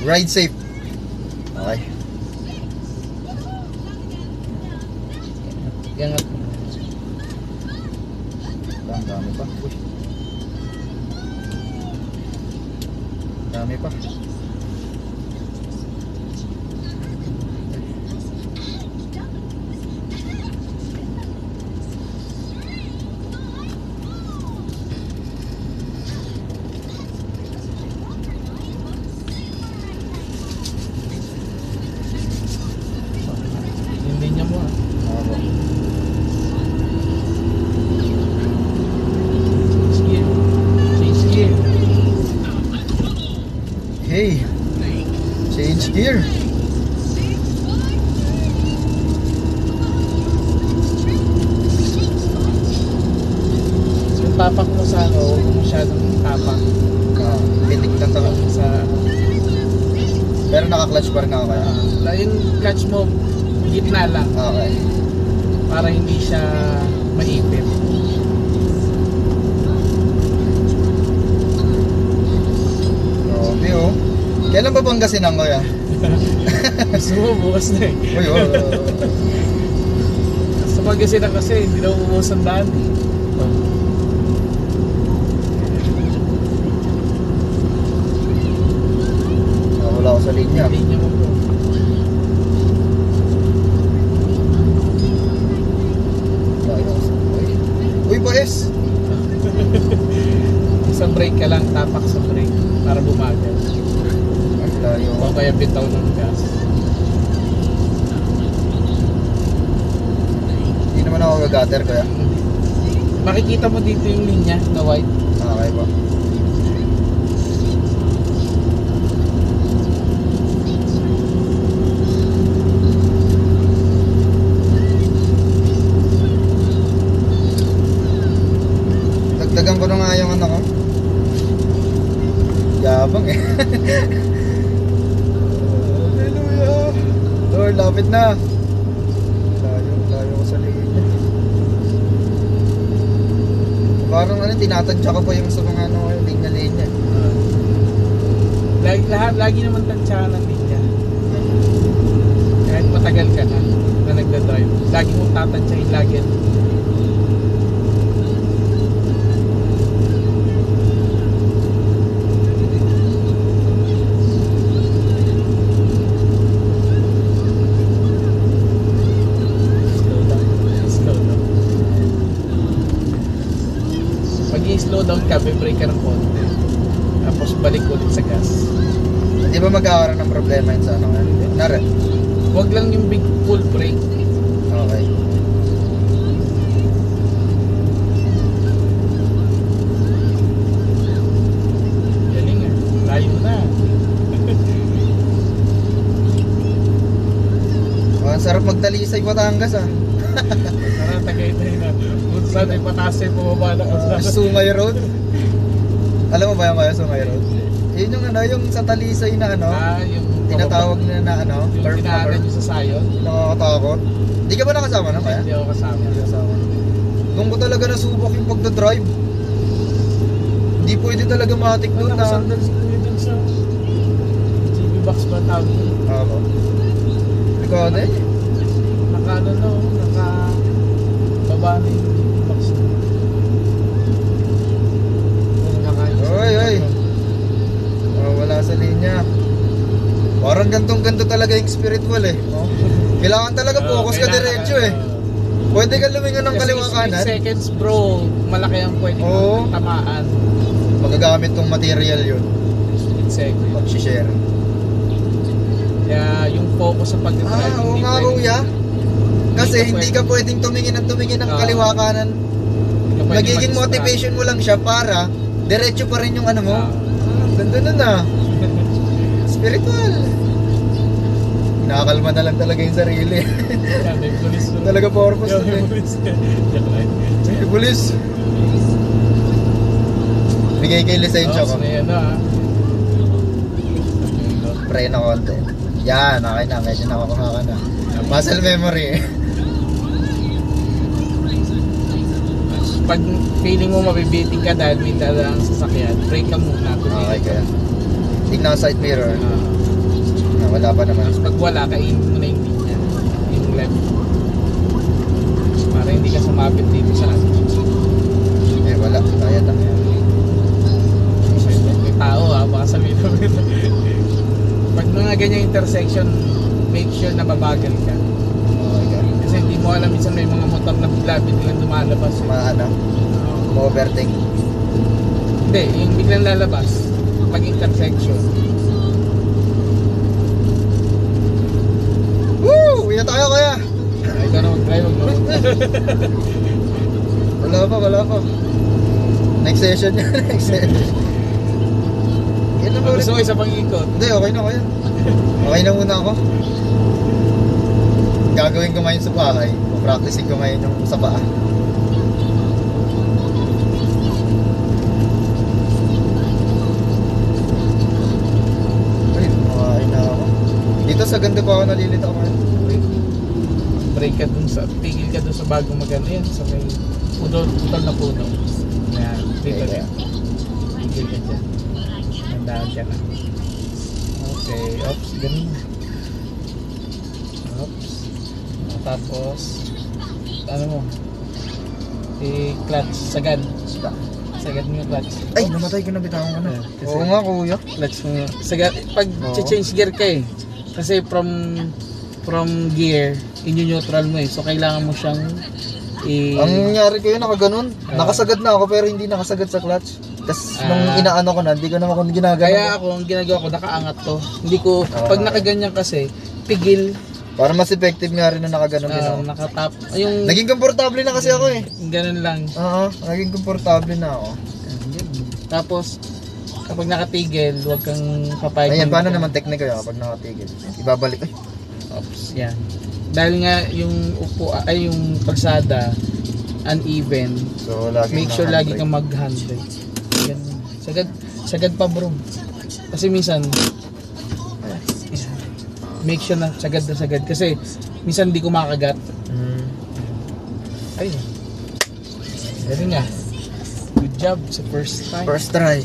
Ride safe. Okay. Iangat mo. Ang dami pa. Uy. Dami pa. Yung linya mo ah. Hey, change gear. Yung tapak mo sa ano, huwag mo masyadong tapak. Pitik lang talaga. Sa, Pero naka-clutch pa rin ako kaya. yung clutch mo, gitna lang. Okay. Para hindi siya maipit. Grabe oh. Kailan ba bang gasinang ko ya? Gusto mo, bukas na eh. Uy, Sa pag-gasina kasi, hindi na umuwas ang daan eh. Wala ako sa linya. Linya mo po. Uy, boys! Isang brake ka lang, tapak sa brake para bumagal. Ang layo. O kaya bitaw ng gas. Hindi naman ako gagater kaya. Makikita mo dito yung linya na white. Okay ba? Dagdagan ko na nga yung ano ko. Yabang eh. Hallelujah. Lord, lapit na. Layo ko sa linya. Parang ano, tinatadya ka pa yung sa mga ano, linya-linya. Lagi naman tansyahan ng linya. Kahit matagal ka na nagdadrive. Lagi mong tatansyahin lagi. Slow down ka, brake ka ng konti. Tapos balik ulit sa gas. Hindi ba magkakaroon ng problema yun sa ano nga? Nara? Huwag lang yung big full brake. Okay. Galing ah. Layo na. Ang sarap magtalisay Batangas ah. Tara, Tagaytay na. Kung saan ay pataas ay bumaba na kung saan. Sungay Road. Alam mo ba yung kaya Sungay Road? Yun yung ano, yung sa Talisay na ano, Yung tinatawag nila na ano, yung curve dinaanan nyo sa sayon. Nakakatakot. Hindi ka ba nakasama na kaya? Hindi ako kasama. Hindi kasama. Doon ko talaga nasubok yung pagdadrive. Hindi pwede talaga matik doon na. Nakasandal si Kuya dun sa GB box ba tawag yun? Ako. Ikaw din? Naka ano no, naka baba na yung GB box. Oy. Oh, wala sa linya. Parang gantong-ganto talaga yung spiritual eh. Oh. Kailangan talaga focus ka diretso eh. Pwede ka lumingon ng kaliwa kanan. 3 seconds bro, malaki ang pwede Oo. tamaan. Magagamit tong material yun. 8 seconds. Mag-share. Kaya yung focus sa pag-drive, Oo nga kuya. Kasi hindi ka pwedeng tumingin ng kaliwa kanan. Nagiging motivation mo lang siya para diretso pa rin yung ano mo. Ganda nun ah. Spiritual. Nakakalma na lang talaga yung sarili. Talaga purpose nun eh. Yung pulis. Bigay kay lisensya ko. Pray na konti. Yan, okay na. Medyo nakakuha ka na. Muscle memory. Pag feeling mo mabibiting ka dahil may dalang sasakyan, brake ka muna. Okay kaya. Tignan sa side mirror. wala pa naman. Tapos pag wala, kainin mo na yung linya. Yung left. Para hindi ka sumapit dito sa ano. Eh, wala. Kaya na. May tao ha, baka sabihin mo. Pag mga ganyang intersection, make sure na babagal ka. Okay. Kasi hindi mo alam, minsan may mga motor na biglang lumalabas. Ano? Overtake. Hindi, yung biglang lalabas pag intersection. Woo! Uwi na tayo kaya. Ay, ka na mag-drive. Wala pa. Next session yan. Next session. Yan na Gusto mo isa pang ikot? Hindi, okay na kaya. Okay na muna ako. Gagawin ko ngayon sa bahay. Practicing ko ngayon yung sa paa. Ay, makain na ako. Dito sa ganda pa ako nalilito ako ngayon. Break ka dun sa, tigil ka dun sa bagong maganda yan. Sa may putol na puno. Yan, dito Okay. yan. Tigil ka dyan. Handaan ka na. Okay, oops, ganun. Oops. Tapos, ano mo? I-clutch, sagad. Sagad mo yung clutch. Ay, namatay ko na, bitawan ko na. Kasi- Oo nga, kuya. Clutch mo. Sagad, pag Oo. change gear ka eh. Kasi from gear, in-neutral mo eh. So, kailangan mo siyang Ang nangyari ko yun, nakaganon. Nakasagad na ako pero hindi nakasagad sa clutch. Tapos nung inaano ko na, hindi ko naman kung ginagano. Kaya ako, ang ginagawa ko, nakaangat to. Hindi ko, pag nakaganyan kasi, pigil, Para mas effective nga rin na nakaganon din ako. nakatap. Yung, Naging komportable na kasi ako eh. ganun lang. Oo, naging komportable na ako. Tapos, kapag nakatigil, huwag kang papayag. Ayan, paano naman technique ko kapag nakatigil? Ibabalik. Ay, Oops, yan. Dahil nga yung yung kalsada uneven, so lagi make sure lagi kang mag-handbrake. Ganun. Sagad pa bro. Kasi minsan make sure na sagad kasi minsan hindi ko makagat. Ayun. Ganun nga. Good job sa first time. First try.